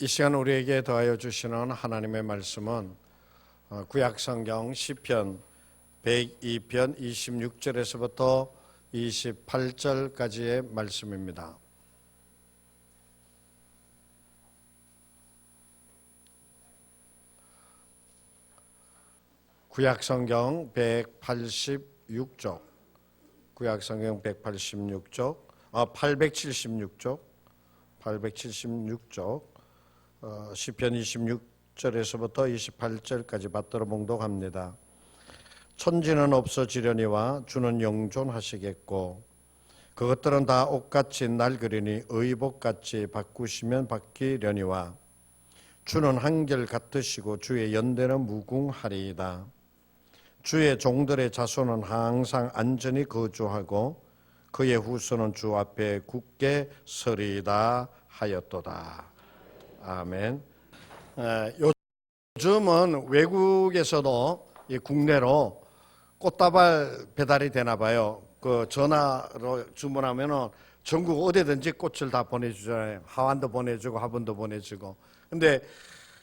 이 시간 우리에게 더하여 주시는 하나님의 말씀은 구약성경 시편 102편 26절에서부터 28절까지의 말씀입니다. 구약성경 186쪽, 구약성경 186쪽, 876쪽, 시편 26절에서부터 28절까지 받들어 봉독합니다. 천지는 없어지려니와 주는 영존하시겠고 그것들은 다 옷같이 낡으리니 의복같이 바꾸시면 바뀌려니와 주는 한결 같으시고 주의 연대는 무궁하리이다. 주의 종들의 자손은 항상 안전히 거주하고 그의 후손은 주 앞에 굳게 서리이다 하였도다. 아멘. 요즘은 외국에서도 국내로 꽃다발 배달이 되나 봐요. 그 전화로 주문하면은 전국 어디든지 꽃을 다 보내주잖아요. 하완도 보내주고 하원도 보내주고. 근데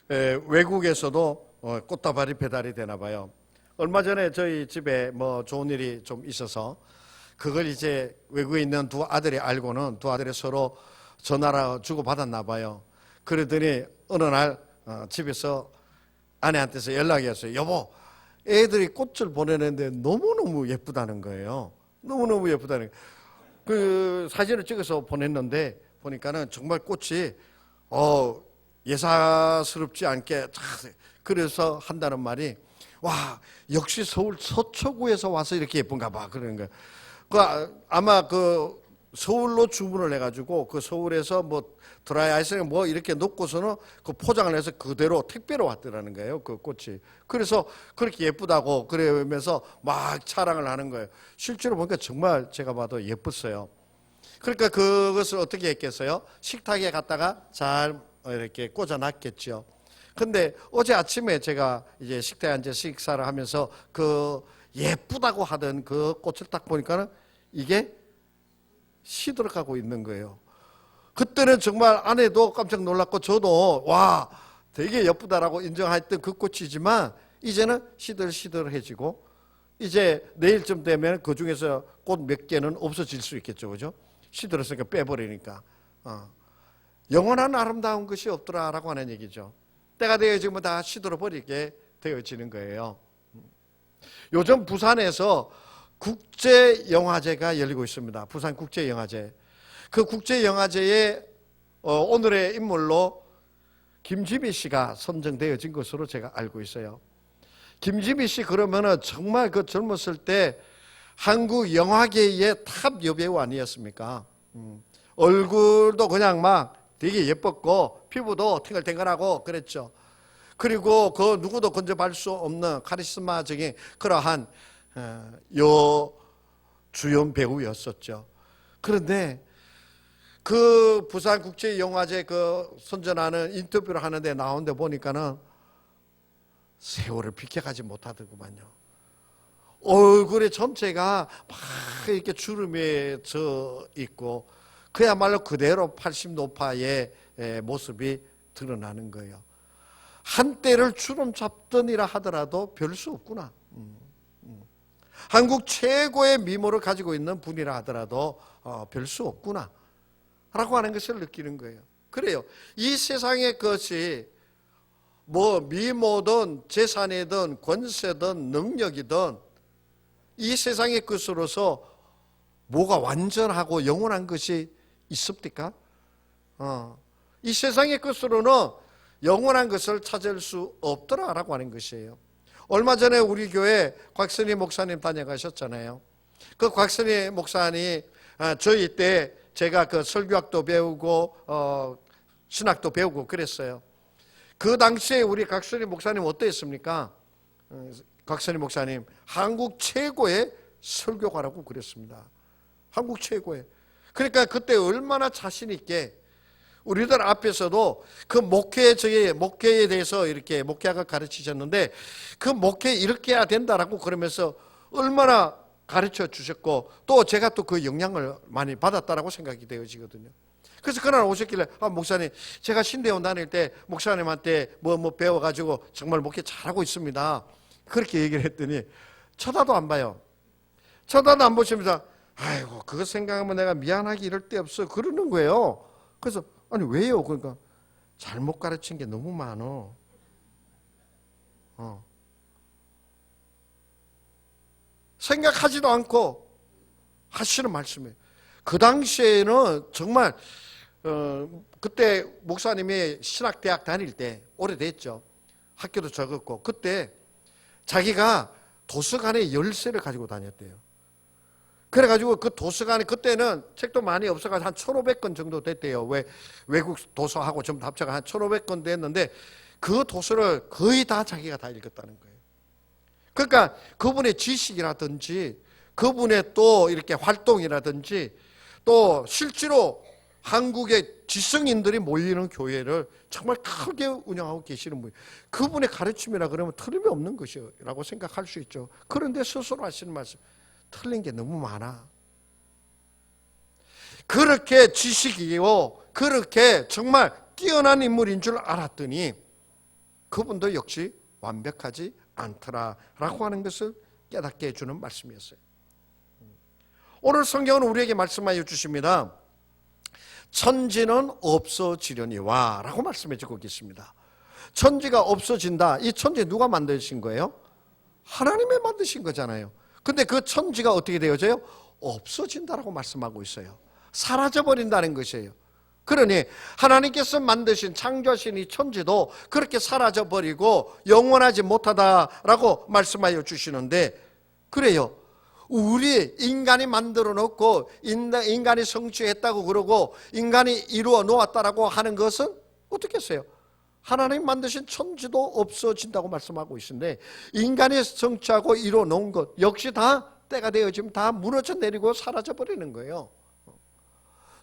외국에서도 꽃다발이 배달이 되나 봐요. 얼마 전에 저희 집에 뭐 좋은 일이 좀 있어서 그걸 이제 외국에 있는 두 아들이 알고는 두 아들이 서로 전화로 주고 받았나 봐요. 그러더니 어느 날 집에서 아내한테서 연락이 왔어요. 여보, 애들이 꽃을 보내는데 너무너무 예쁘다는 거예요. 너무너무 예쁘다는 거예요. 그 사진을 찍어서 보냈는데 보니까는 정말 꽃이 예사스럽지 않게 그래서 한다는 말이 와, 역시 서울 서초구에서 와서 이렇게 예쁜가 봐 그러는 거예요. 아마 서울로 주문을 해가지고 그 서울에서 뭐 드라이 아이스를 뭐 이렇게 넣고서는 그 포장을 해서 그대로 택배로 왔더라는 거예요. 그 꽃이. 그래서 그렇게 예쁘다고 그러면서 막 자랑을 하는 거예요. 실제로 보니까 정말 제가 봐도 예뻤어요. 그러니까 그것을 어떻게 했겠어요? 식탁에 갖다가 잘 이렇게 꽂아놨겠죠. 근데 어제 아침에 제가 이제 식탁에 앉아 식사를 하면서 그 예쁘다고 하던 그 꽃을 딱 보니까는 이게 시들어가고 있는 거예요. 그때는 정말 아내도 깜짝 놀랐고 저도 와 되게 예쁘다라고 인정했던 그 꽃이지만 이제는 시들시들해지고 이제 내일쯤 되면 그 중에서 꽃 몇 개는 없어질 수 있겠죠, 그죠? 시들었으니까 빼버리니까. 영원한 아름다운 것이 없더라라고 하는 얘기죠. 때가 되어지면 다 시들어버리게 되어지는 거예요. 요즘 부산에서 국제영화제가 열리고 있습니다. 부산 국제영화제. 그 국제영화제에 오늘의 인물로 김지미 씨가 선정되어진 것으로 제가 알고 있어요. 김지미 씨 그러면은 정말 그 젊었을 때 한국 영화계의 탑 여배우 아니었습니까? 얼굴도 그냥 막 되게 예뻤고 피부도 탱글탱글하고 그랬죠. 그리고 그 누구도 건져볼 수 없는 카리스마적인 그러한 여주연 배우였었죠. 그런데 그 부산국제영화제 그 선전하는 인터뷰를 하는데 나오는데 보니까는 세월을 비켜가지 못하더구만요. 얼굴의 전체가 막 이렇게 주름에 져 있고 그야말로 그대로 80노파의 모습이 드러나는 거예요. 한때를 주름 잡더니라 하더라도 별 수 없구나. 한국 최고의 미모를 가지고 있는 분이라 하더라도 별 수 없구나 라고 하는 것을 느끼는 거예요. 그래요. 이 세상의 것이 뭐 미모든 재산이든 권세든 능력이든 이 세상의 것으로서 뭐가 완전하고 영원한 것이 있습니까? 이 세상의 것으로는 영원한 것을 찾을 수 없더라라고 하는 것이에요. 얼마 전에 우리 교회 곽선희 목사님 다녀가셨잖아요. 그 곽선희 목사님 저희 때 제가 그 설교학도 배우고 신학도 배우고 그랬어요. 그 당시에 우리 곽선희 목사님 어떠했습니까? 곽선희 목사님 한국 최고의 설교가라고 그랬습니다. 한국 최고의. 그러니까 그때 얼마나 자신 있게 우리들 앞에서도 그 목회에 대해서 이렇게 목회학을 가르치셨는데 그 목회 이렇게 해야 된다라고 그러면서 얼마나 가르쳐 주셨고 또 제가 또 그 영향을 많이 받았다라고 생각이 되어지거든요. 그래서 그날 오셨길래 목사님 제가 신대원 다닐 때 목사님한테 뭐 배워가지고 정말 목회 잘하고 있습니다. 그렇게 얘기를 했더니 쳐다도 안 봐요. 쳐다도 안 보시면서 아이고 그거 생각하면 내가 미안하기 이럴 데 없어 그러는 거예요. 그래서 아니 왜요? 그러니까 잘못 가르친 게 너무 많어. 생각하지도 않고 하시는 말씀이에요. 그 당시에는 정말 그때 목사님이 신학대학 다닐 때 오래됐죠. 학교도 적었고 그때 자기가 도서관에 열쇠를 가지고 다녔대요. 그래가지고 그 도서관에 그때는 책도 많이 없어가지고 한 1,500권 정도 됐대요. 왜 외국 도서하고 전부 합쳐가 한 1,500권 됐는데 그 도서를 거의 다 자기가 다 읽었다는 거예요. 그러니까 그분의 지식이라든지 그분의 또 이렇게 활동이라든지 또 실제로 한국의 지성인들이 모이는 교회를 정말 크게 운영하고 계시는 분, 그분의 가르침이라 그러면 틀림이 없는 것이라고 생각할 수 있죠. 그런데 스스로 하시는 말씀, 틀린 게 너무 많아. 그렇게 지식이요, 그렇게 정말 뛰어난 인물인 줄 알았더니 그분도 역시 완벽하지 않더라라고 하는 것을 깨닫게 해주는 말씀이었어요. 오늘 성경은 우리에게 말씀하여 주십니다. 천지는 없어지려니와 라고 말씀해 주고 계십니다. 천지가 없어진다. 이 천지 누가 만드신 거예요? 하나님이 만드신 거잖아요. 근데 그 천지가 어떻게 되어져요? 없어진다라고 말씀하고 있어요. 사라져버린다는 것이에요. 그러니 하나님께서 만드신 창조하신 이 천지도 그렇게 사라져버리고 영원하지 못하다라고 말씀하여 주시는데, 그래요. 우리 인간이 만들어 놓고 인간이 성취했다고 그러고 인간이 이루어 놓았다라고 하는 것은 어떻게 했어요? 하나님 만드신 천지도 없어진다고 말씀하고 있는데 인간이 성취하고 이루어 놓은 것 역시 다 때가 되어지면 다 무너져 내리고 사라져 버리는 거예요.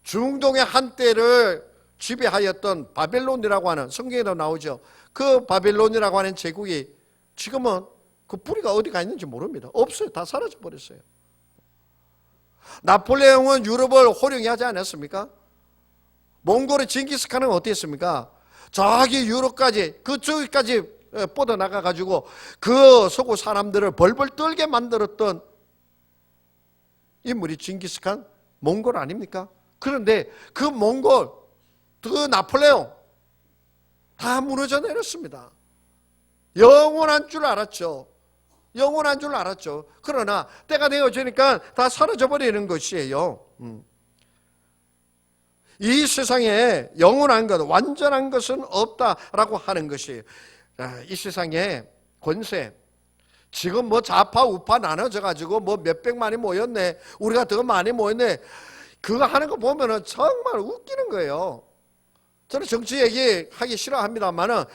중동의 한때를 지배하였던 바벨론이라고 하는, 성경에도 나오죠. 그 바벨론이라고 하는 제국이 지금은 그 뿌리가 어디가 있는지 모릅니다. 없어요. 다 사라져 버렸어요. 나폴레옹은 유럽을 호령이 하지 않았습니까? 몽골의 징기스칸은 어땠습니까? 저기 유럽까지, 그쪽까지 뻗어나가 가지고 그 서구 사람들을 벌벌 떨게 만들었던 인물이 징기스칸, 몽골 아닙니까? 그런데 그 몽골, 그 나폴레옹 다 무너져 내렸습니다. 영원한 줄 알았죠. 영원한 줄 알았죠. 그러나 때가 되어지니까 다 사라져버리는 것이에요. 이 세상에 영원한 것, 완전한 것은 없다라고 하는 것이에요. 이 세상에 권세, 지금 뭐 좌파 우파 나눠져 가지고 뭐 몇백만이 모였네, 우리가 더 많이 모였네, 그거 하는 거 보면은 정말 웃기는 거예요. 저는 정치 얘기하기 싫어합니다만은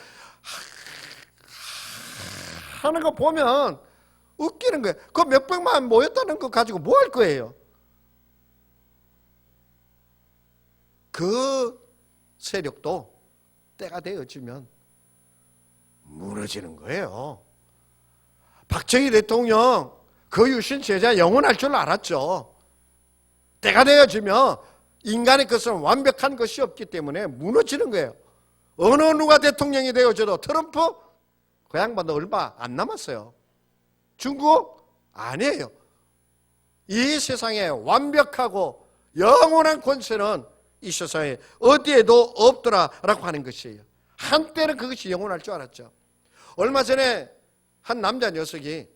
하는 거 보면 웃기는 거예요. 그 몇백만 모였다는 거 가지고 뭐 할 거예요? 그 세력도 때가 되어지면 무너지는 거예요. 박정희 대통령 그 유신 제자 영원할 줄 알았죠. 때가 되어지면 인간의 것은 완벽한 것이 없기 때문에 무너지는 거예요. 어느 누가 대통령이 되어져도 트럼프 그 양반도 얼마 안 남았어요. 중국 아니에요. 이 세상에 완벽하고 영원한 권세는 이 세상에 어디에도 없더라라고 하는 것이에요. 한때는 그것이 영원할 줄 알았죠. 얼마 전에 한 남자 녀석이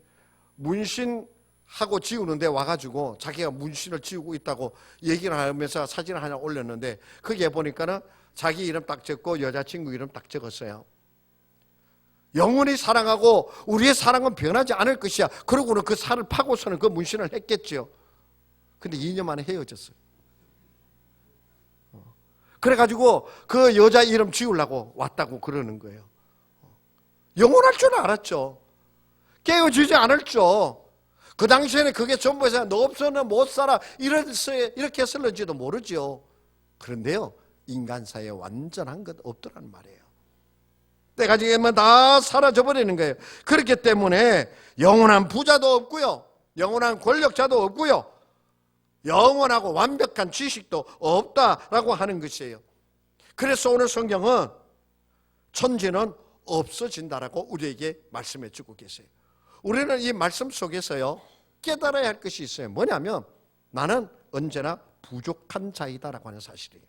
문신하고 지우는데 와가지고 자기가 문신을 지우고 있다고 얘기를 하면서 사진을 하나 올렸는데 거기에 보니까는 자기 이름 딱 적고 여자친구 이름 딱 적었어요. 영원히 사랑하고 우리의 사랑은 변하지 않을 것이야. 그러고는 그 살을 파고서는 그 문신을 했겠죠. 근데 2년 만에 헤어졌어요. 그래가지고 그 여자 이름 지우려고 왔다고 그러는 거예요. 영원할 줄 알았죠. 깨어지지 않을 줄. 그 당시에는 그게 전부 해서 너 없어는 못 살아 이렇게 했을는지도 모르죠. 그런데요, 인간사에 완전한 것 없더라는 말이에요. 때가 지면 다 사라져버리는 거예요. 그렇기 때문에 영원한 부자도 없고요, 영원한 권력자도 없고요, 영원하고 완벽한 지식도 없다라고 하는 것이에요. 그래서 오늘 성경은 천지는 없어진다라고 우리에게 말씀해 주고 계세요. 우리는 이 말씀 속에서요 깨달아야 할 것이 있어요. 뭐냐면 나는 언제나 부족한 자이다라고 하는 사실이에요.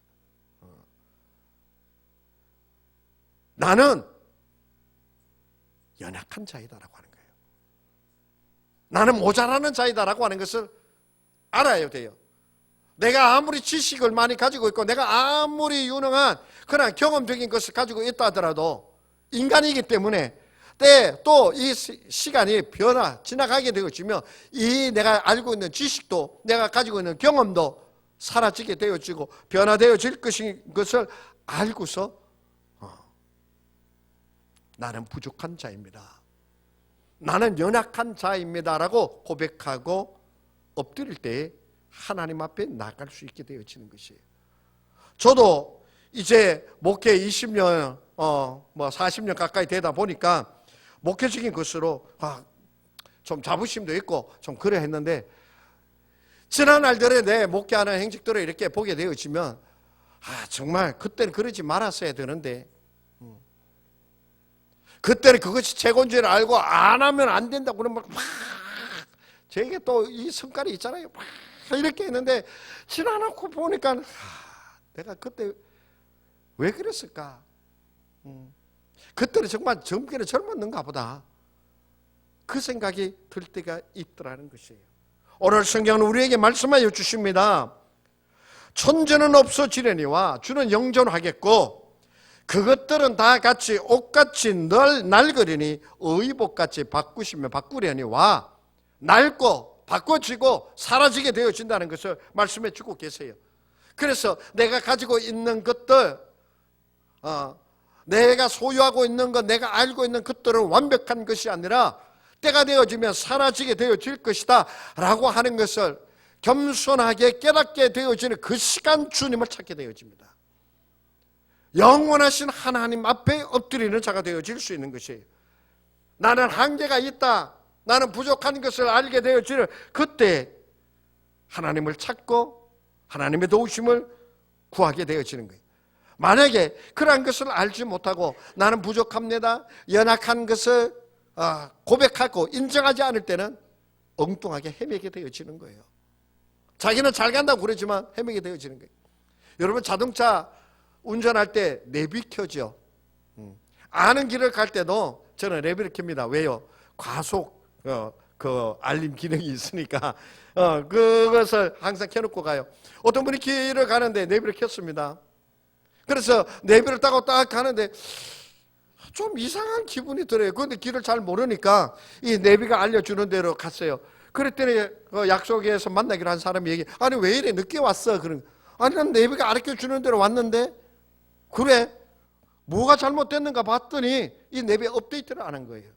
나는 연약한 자이다라고 하는 거예요. 나는 모자라는 자이다라고 하는 것을 알아야 돼요. 내가 아무리 지식을 많이 가지고 있고 내가 아무리 유능한 그런 경험적인 것을 가지고 있다 하더라도 인간이기 때문에 또 이 시간이 지나가게 되어지면 이 내가 알고 있는 지식도 내가 가지고 있는 경험도 사라지게 되어지고 변화되어질 것을 알고서 나는 부족한 자입니다. 나는 연약한 자입니다라고 고백하고 엎드릴 때 하나님 앞에 나갈 수 있게 되어지는 것이에요. 저도 이제 목회 20년, 40년 가까이 되다 보니까 목회적인 것으로 좀 자부심도 있고 좀 그래 했는데 지난 날들에 내 목회하는 행적들을 이렇게 보게 되어지면 정말 그때는 그러지 말았어야 되는데 그때는 그것이 최고인 줄 알고 안 하면 안 된다고 그러면 막 제게 또 이 성깔이 있잖아요. 막 이렇게 했는데 지나놓고 보니까 내가 그때 왜 그랬을까? 그때는 정말 젊기는 젊었는가 보다. 그 생각이 들 때가 있더라는 것이에요. 오늘 성경은 우리에게 말씀하여 주십니다. 천지는 없어지려니와 주는 영존하겠고 그것들은 다 같이 옷같이 낡으리니 의복같이 바꾸려니와 낡고 바꿔지고 사라지게 되어진다는 것을 말씀해 주고 계세요. 그래서 내가 가지고 있는 것들, 내가 소유하고 있는 것, 내가 알고 있는 것들은 완벽한 것이 아니라 때가 되어지면 사라지게 되어질 것이다 라고 하는 것을 겸손하게 깨닫게 되어지는 그 시간 주님을 찾게 되어집니다. 영원하신 하나님 앞에 엎드리는 자가 되어질 수 있는 것이에요. 나는 한계가 있다, 나는 부족한 것을 알게 되어지는 그때 하나님을 찾고 하나님의 도우심을 구하게 되어지는 거예요. 만약에 그러한 것을 알지 못하고 나는 부족합니다, 연약한 것을 고백하고 인정하지 않을 때는 엉뚱하게 헤매게 되어지는 거예요. 자기는 잘 간다고 그러지만 헤매게 되어지는 거예요. 여러분 자동차 운전할 때 내비 켜죠. 아는 길을 갈 때도 저는 내비를 켭니다. 왜요? 과속 그 알림 기능이 있으니까 그것을 항상 켜놓고 가요. 어떤 분이 길을 가는데 내비를 켰습니다. 그래서 내비를 따고 딱 가는데 좀 이상한 기분이 들어요. 그런데 길을 잘 모르니까 이 내비가 알려주는 대로 갔어요. 그랬더니 약속에서 만나기로 한 사람이 얘기해. 아니 왜 이래 늦게 왔어? 아니 난 내비가 가르쳐주는 대로 왔는데. 그래? 뭐가 잘못됐는가 봤더니 이 내비 업데이트를 안 한 거예요.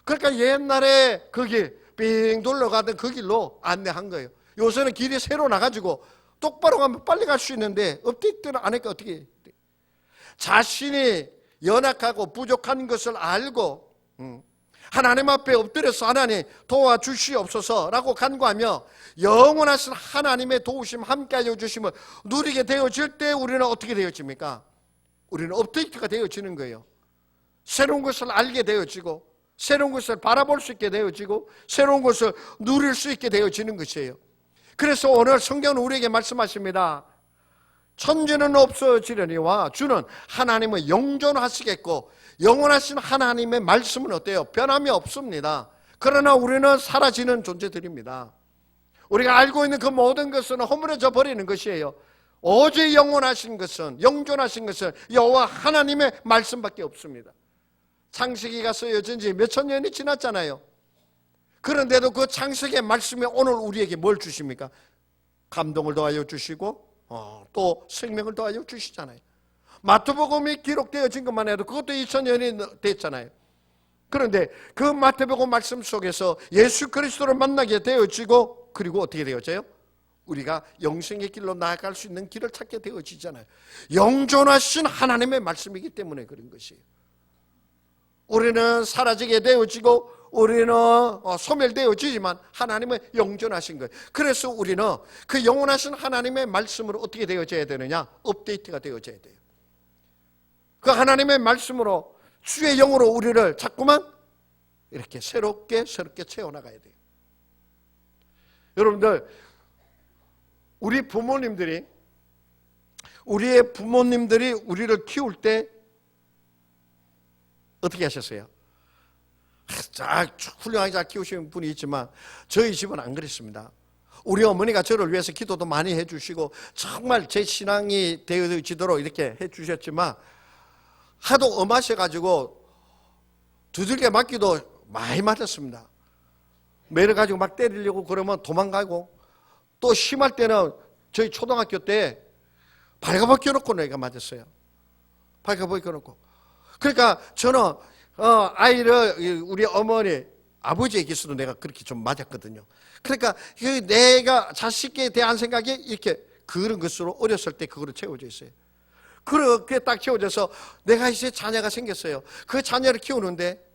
그러니까 옛날에 그 길, 빙 돌러가던 그 길로 안내한 거예요. 요새는 길이 새로 나가지고 똑바로 가면 빨리 갈 수 있는데 업데이트를 안 하니까 어떻게 해요? 자신이 연약하고 부족한 것을 알고 하나님 앞에 엎드려서 하나님 도와주시옵소서라고 간구하며 영원하신 하나님의 도우심 함께하여 주심을 누리게 되어질 때 우리는 어떻게 되어집니까? 우리는 업데이트가 되어지는 거예요. 새로운 것을 알게 되어지고 새로운 것을 바라볼 수 있게 되어지고 새로운 것을 누릴 수 있게 되어지는 것이에요. 그래서 오늘 성경은 우리에게 말씀하십니다. 천지는 없어지려니와 주는 하나님은 영존하시겠고 영원하신 하나님의 말씀은 어때요? 변함이 없습니다. 그러나 우리는 사라지는 존재들입니다. 우리가 알고 있는 그 모든 것은 허물어져 버리는 것이에요. 오직 영원하신 것은, 영존하신 것은 여호와 하나님의 말씀밖에 없습니다. 창세기가 쓰여진 지 몇천 년이 지났잖아요. 그런데도 그 창세기의 말씀이 오늘 우리에게 뭘 주십니까? 감동을 더하여 주시고 또 생명을 더하여 주시잖아요. 마태복음이 기록되어진 것만 해도 그것도 2000년이 됐잖아요. 그런데 그 마태복음 말씀 속에서 예수 그리스도를 만나게 되어지고 그리고 어떻게 되어져요? 우리가 영생의 길로 나아갈 수 있는 길을 찾게 되어지잖아요. 영존하신 하나님의 말씀이기 때문에 그런 것이에요. 우리는 사라지게 되어지고 우리는 소멸되어지지만 하나님은 영존하신 거예요. 그래서 우리는 그 영원하신 하나님의 말씀으로 어떻게 되어져야 되느냐? 업데이트가 되어져야 돼요. 그 하나님의 말씀으로 주의 영으로 우리를 자꾸만 이렇게 새롭게 채워나가야 돼요. 여러분들, 우리의 부모님들이 우리를 키울 때 어떻게 하셨어요? 훌륭하게 잘 키우신 분이 있지만 저희 집은 안 그랬습니다. 우리 어머니가 저를 위해서 기도도 많이 해주시고 정말 제 신앙이 되어지도록 이렇게 해주셨지만 하도 엄하셔가지고 두들겨 맞기도 많이 맞았습니다. 매를 가지고 막 때리려고 그러면 도망가고, 또 심할 때는 저희 초등학교 때 발가벗겨 놓고 내가 맞았어요. 발가벗겨 놓고. 그러니까 저는 아이를 우리 어머니 아버지에게서도 내가 그렇게 좀 맞았거든요. 그러니까 내가 자식에 대한 생각이 이렇게 그런 것으로 어렸을 때 그거로 채워져 있어요. 그렇게 딱 채워져서 내가 이제 자녀가 생겼어요. 그 자녀를 키우는데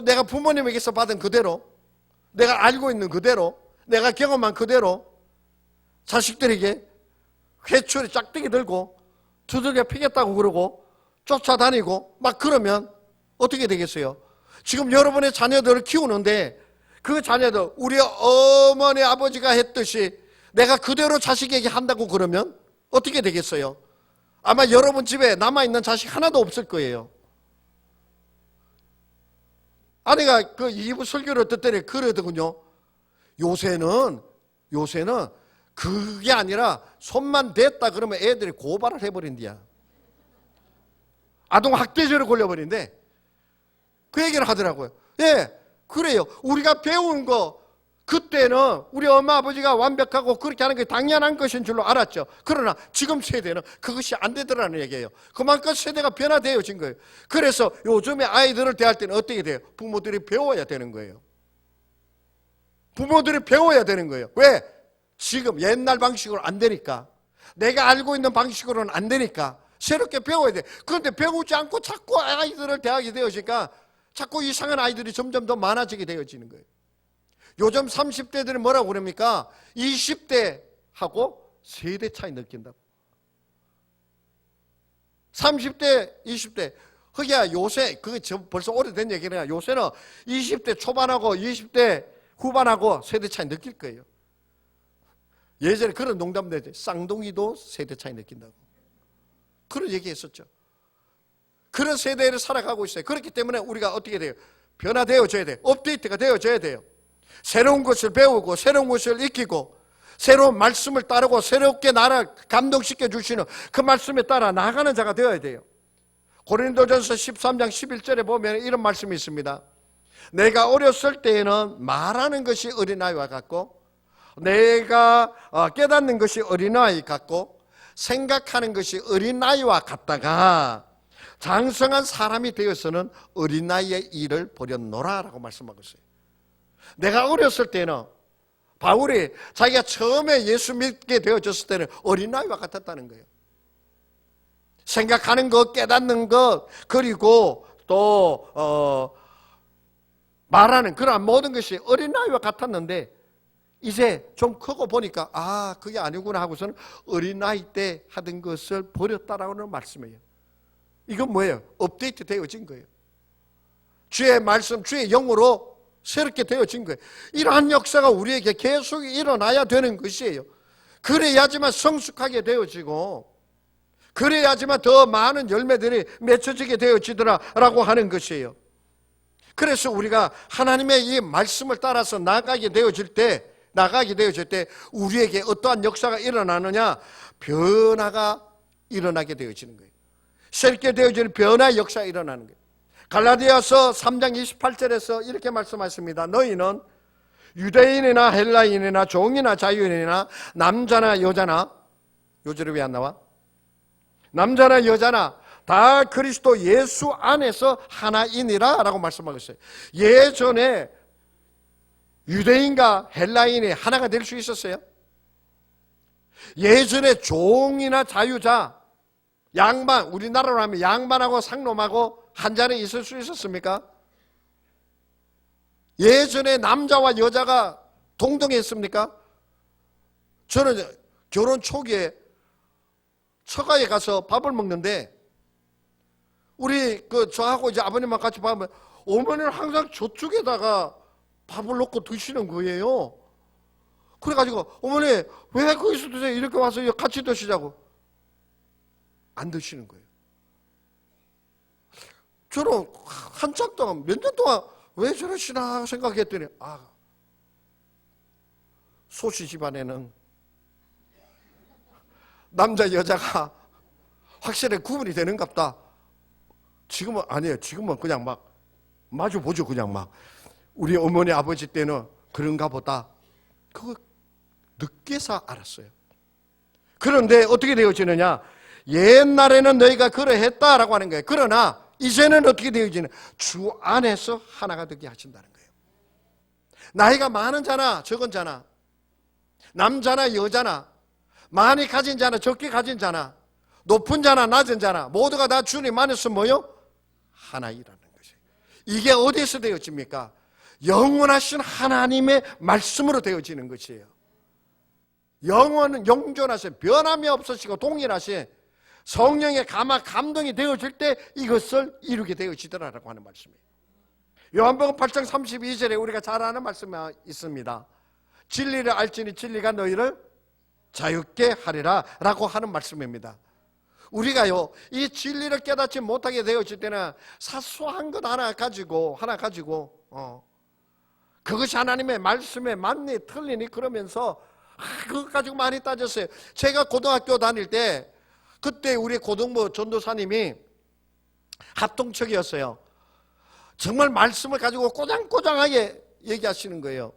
내가 부모님에게서 받은 그대로, 내가 알고 있는 그대로, 내가 경험한 그대로 자식들에게 회초리 짝대기 들고 두들겨 패겠다고 그러고 쫓아다니고 막 그러면 어떻게 되겠어요? 지금 여러분의 자녀들을 키우는데 그 자녀들 우리 어머니 아버지가 했듯이 내가 그대로 자식에게 한다고 그러면 어떻게 되겠어요? 아마 여러분 집에 남아있는 자식 하나도 없을 거예요. 아내가 그 2부 설교를 듣더니 그러더군요. 요새는 그게 아니라 손만 댔다 그러면 애들이 고발을 해버린디야. 아동학대죄를 걸려버린대. 그 얘기를 하더라고요. 예, 그래요. 우리가 배운 거 그때는 우리 엄마 아버지가 완벽하고 그렇게 하는 게 당연한 것인 줄로 알았죠. 그러나 지금 세대는 그것이 안 되더라는 얘기예요. 그만큼 세대가 변화되어진 거예요. 그래서 요즘에 아이들을 대할 때는 어떻게 돼요? 부모들이 배워야 되는 거예요. 부모들이 배워야 되는 거예요. 왜? 지금 옛날 방식으로 안 되니까, 내가 알고 있는 방식으로는 안 되니까 새롭게 배워야 돼. 그런데 배우지 않고 자꾸 아이들을 대하게 되어지니까 자꾸 이상한 아이들이 점점 더 많아지게 되어지는 거예요. 요즘 30대들이 뭐라고 그럽니까? 20대하고 세대 차이 느낀다고. 30대, 20대. 그게 요새, 그게 벌써 오래된 얘기라 요새는 20대 초반하고 20대 후반하고 세대 차이 느낄 거예요. 예전에 그런 농담도 했죠. 쌍둥이도 세대 차이 느낀다고. 그런 얘기 했었죠. 그런 세대를 살아가고 있어요. 그렇기 때문에 우리가 어떻게 돼요? 변화되어져야 돼요. 업데이트가 되어져야 돼요. 새로운 것을 배우고 새로운 것을 익히고 새로운 말씀을 따르고 새롭게 나를 감동시켜 주시는 그 말씀에 따라 나아가는 자가 되어야 돼요. 고린도전서 13장 11절에 보면 이런 말씀이 있습니다. 내가 어렸을 때에는 말하는 것이 어린아이와 같고 내가 깨닫는 것이 어린아이 같고 생각하는 것이 어린아이와 같다가 장성한 사람이 되어서는 어린아이의 일을 버렸노라 라고 말씀하고 있어요. 내가 어렸을 때는 바울이 자기가 처음에 예수 믿게 되어졌을 때는 어린아이와 같았다는 거예요. 생각하는 것, 깨닫는 것, 그리고 또 말하는 그런 모든 것이 어린아이와 같았는데 이제 좀 크고 보니까 그게 아니구나 하고서는 어린아이 때 하던 것을 버렸다라는 말씀이에요. 이건 뭐예요? 업데이트 되어진 거예요. 주의 말씀, 주의 영으로 새롭게 되어진 거예요. 이러한 역사가 우리에게 계속 일어나야 되는 것이에요. 그래야지만 성숙하게 되어지고 그래야지만 더 많은 열매들이 맺혀지게 되어지더라라고 하는 것이에요. 그래서 우리가 하나님의 이 말씀을 따라서 나가게 되어질 때 우리에게 어떠한 역사가 일어나느냐? 변화가 일어나게 되어지는 거예요. 새롭게 되어지는 변화의 역사가 일어나는 거예요. 갈라디아서 3장 28절에서 이렇게 말씀하십니다. 너희는 유대인이나 헬라인이나 종이나 자유인이나 남자나 여자나, 요절이 왜 안 나와? 남자나 여자나 다 그리스도 예수 안에서 하나이니라 라고 말씀하고 있어요. 예전에 유대인과 헬라인이 하나가 될 수 있었어요? 예전에 종이나 자유자, 양반, 우리나라로 하면 양반하고 상놈하고 한 자리에 있을 수 있었습니까? 예전에 남자와 여자가 동등했습니까? 저는 결혼 초기에 처가에 가서 밥을 먹는데 우리 저하고 이제 아버님만 같이 밥을 어머니는 항상 저쪽에다가 밥을 넣고 드시는 거예요. 그래가지고 어머니 왜 거기서 드세요? 이렇게 와서 같이 드시자고. 안 드시는 거예요. 저는 한참 동안 몇 년 동안 왜 저러시나 생각했더니 소씨 집안에는 남자 여자가 확실히 구분이 되는갑다. 지금은 아니에요. 지금은 그냥 막 마주 보죠. 그냥 막 우리 어머니 아버지 때는 그런가 보다. 그거 늦게서 알았어요. 그런데 어떻게 되어지느냐? 옛날에는 너희가 그러했다라고 하는 거예요. 그러나 이제는 어떻게 되어지냐? 주 안에서 하나가 되게 하신다는 거예요. 나이가 많은 자나 적은 자나, 남자나 여자나, 많이 가진 자나 적게 가진 자나, 높은 자나 낮은 자나 모두가 다 주님 안에서 뭐요? 하나이라는 것이에요. 이게 어디서 되어집니까? 영원하신 하나님의 말씀으로 되어지는 것이에요. 영원은 영존하신, 변함이 없으시고 동일하신 성령의 감동이 되어질 때 이것을 이루게 되어지더라라고 하는 말씀이에요. 요한복음 8장 32절에 우리가 잘 아는 말씀이 있습니다. 진리를 알지니 진리가 너희를 자유케 하리라 라고 하는 말씀입니다. 우리가요 이 진리를 깨닫지 못하게 되어질 때는 사소한 것 하나 가지고 그것이 하나님의 말씀에 맞니 틀리니 그러면서 그것 가지고 많이 따졌어요. 제가 고등학교 다닐 때 그때 우리 고등부 전도사님이 합동척이었어요. 정말 말씀을 가지고 꼬장꼬장하게 얘기하시는 거예요.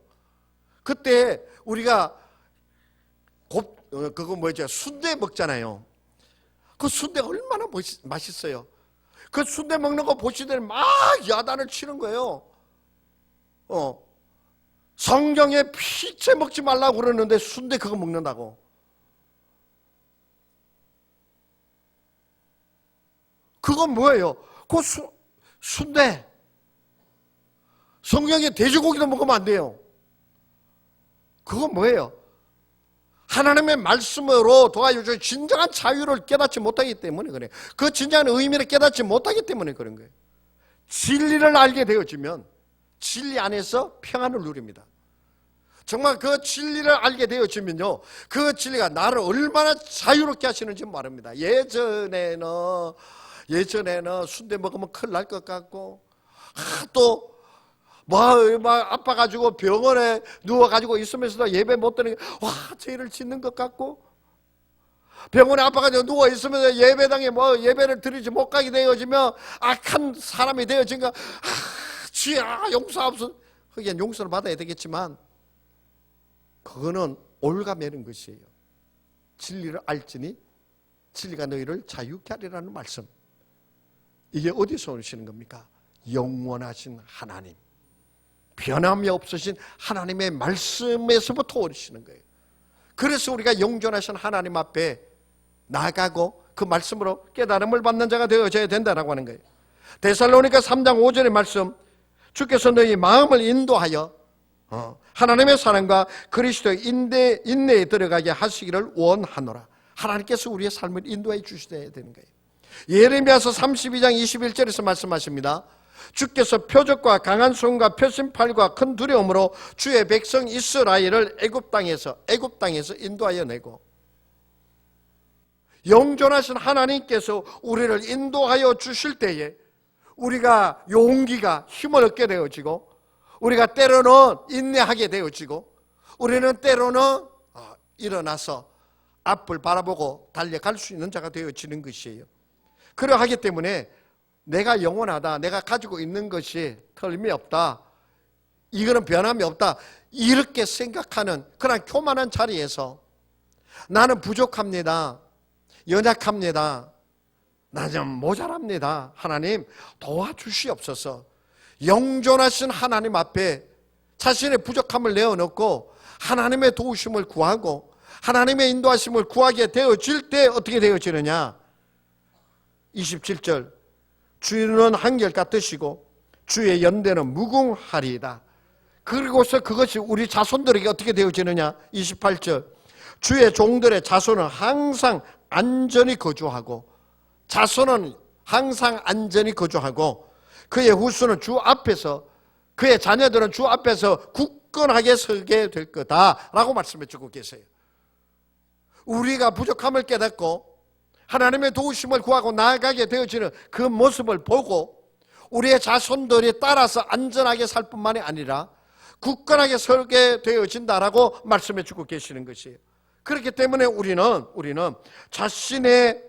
그때 우리가 순대 먹잖아요. 그 순대가 얼마나 맛있어요. 그 순대 먹는 거 보시더니 막 야단을 치는 거예요. 성경에 피채 먹지 말라고 그러는데 순대 그거 먹는다고. 그건 뭐예요? 그 순대. 성경에 돼지고기도 먹으면 안 돼요. 그건 뭐예요? 하나님의 말씀으로 도와주셔 진정한 자유를 깨닫지 못하기 때문에 그래요. 그 진정한 의미를 깨닫지 못하기 때문에 그런 거예요. 진리를 알게 되어지면 진리 안에서 평안을 누립니다. 정말 그 진리를 알게 되어지면요, 그 진리가 나를 얼마나 자유롭게 하시는지 말합니다. 예전에는 순대 먹으면 큰일 날 것 같고, 또 아파가지고 병원에 누워가지고 있으면서도 예배 못 드는 게, 죄를 짓는 것 같고, 병원에 아파가지고 누워있으면서 예배당에 예배를 드리지 못 가게 되어지면 악한 사람이 되어진 거, 주야, 용서하옵소서. 그게 용서를 받아야 되겠지만, 그거는 올가매는 것이에요. 진리를 알지니 진리가 너희를 자유케 하리라는 말씀. 이게 어디서 오시는 겁니까? 영원하신 하나님, 변함이 없으신 하나님의 말씀에서부터 오시는 거예요. 그래서 우리가 영존하신 하나님 앞에 나아가고 그 말씀으로 깨달음을 받는 자가 되어져야 된다라고 하는 거예요. 데살로니가 3장 5절의 말씀, 주께서 너희 마음을 인도하여 하나님의 사랑과 그리스도의 인내에 들어가게 하시기를 원하노라. 하나님께서 우리의 삶을 인도해 주셔야 되는 거예요. 예레미야서 32장 21절에서 말씀하십니다. 주께서 표적과 강한 손과 표심팔과 큰 두려움으로 주의 백성 이스라엘을 애굽 땅에서 인도하여 내고, 영존하신 하나님께서 우리를 인도하여 주실 때에 우리가 용기가 힘을 얻게 되어지고, 우리가 때로는 인내하게 되어지고, 우리는 때로는 일어나서 앞을 바라보고 달려갈 수 있는 자가 되어지는 것이에요. 그러하기 때문에 내가 영원하다, 내가 가지고 있는 것이 틀림이 없다, 이거는 변함이 없다, 이렇게 생각하는 그런 교만한 자리에서 나는 부족합니다, 연약합니다, 나는 좀 모자랍니다, 하나님 도와주시옵소서, 영존하신 하나님 앞에 자신의 부족함을 내어놓고 하나님의 도우심을 구하고 하나님의 인도하심을 구하게 되어질 때 어떻게 되어지느냐? 27절, 주는 한결같으시고 주의 연대는 무궁하리이다. 그리고서 그것이 우리 자손들에게 어떻게 되어지느냐? 28절. 주의 종들의 자손은 항상 안전히 거주하고, 자손은 항상 안전히 거주하고, 그의 후손은 주 앞에서, 그의 자녀들은 주 앞에서 굳건하게 서게 될 거다라고 말씀해 주고 계세요. 우리가 부족함을 깨닫고 하나님의 도우심을 구하고 나아가게 되어지는 그 모습을 보고 우리의 자손들이 따라서 안전하게 살 뿐만이 아니라 굳건하게 설게 되어진다라고 말씀해 주고 계시는 것이에요. 그렇기 때문에 우리는 자신의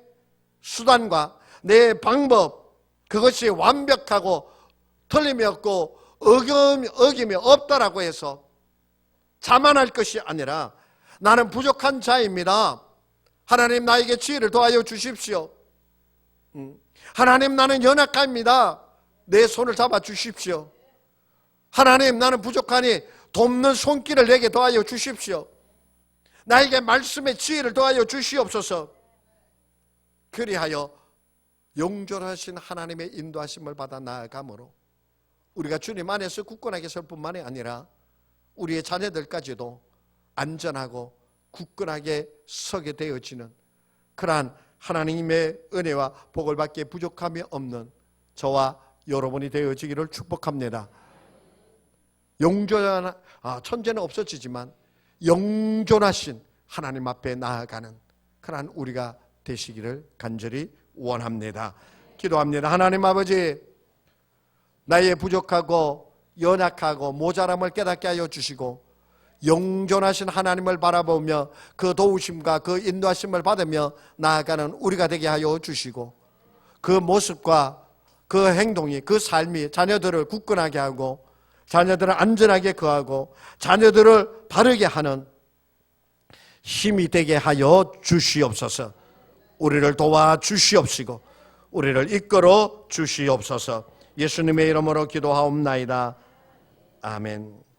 수단과 내 방법, 그것이 완벽하고 틀림이 없고 어김이 없다라고 해서 자만할 것이 아니라 나는 부족한 자입니다. 하나님 나에게 지혜를 더하여 주십시오. 하나님 나는 연약합니다. 내 손을 잡아 주십시오. 하나님 나는 부족하니 돕는 손길을 내게 더하여 주십시오. 나에게 말씀의 지혜를 더하여 주시옵소서. 그리하여 영존하신 하나님의 인도하심을 받아 나아가므로 우리가 주님 안에서 굳건하게 설 뿐만이 아니라 우리의 자녀들까지도 안전하고 굳건하게 서게 되어지는 그러한 하나님의 은혜와 복을 받기에 부족함이 없는 저와 여러분이 되어지기를 축복합니다. 천재는 없어지지만 영존하신 하나님 앞에 나아가는 그러한 우리가 되시기를 간절히 원합니다. 기도합니다. 하나님 아버지, 나의 부족하고 연약하고 모자람을 깨닫게 하여 주시고 영존하신 하나님을 바라보며 그 도우심과 그 인도하심을 받으며 나아가는 우리가 되게 하여 주시고 그 모습과 그 행동이, 그 삶이 자녀들을 굳건하게 하고 자녀들을 안전하게 거하고 자녀들을 바르게 하는 힘이 되게 하여 주시옵소서. 우리를 도와주시옵시고 우리를 이끌어 주시옵소서. 예수님의 이름으로 기도하옵나이다. 아멘.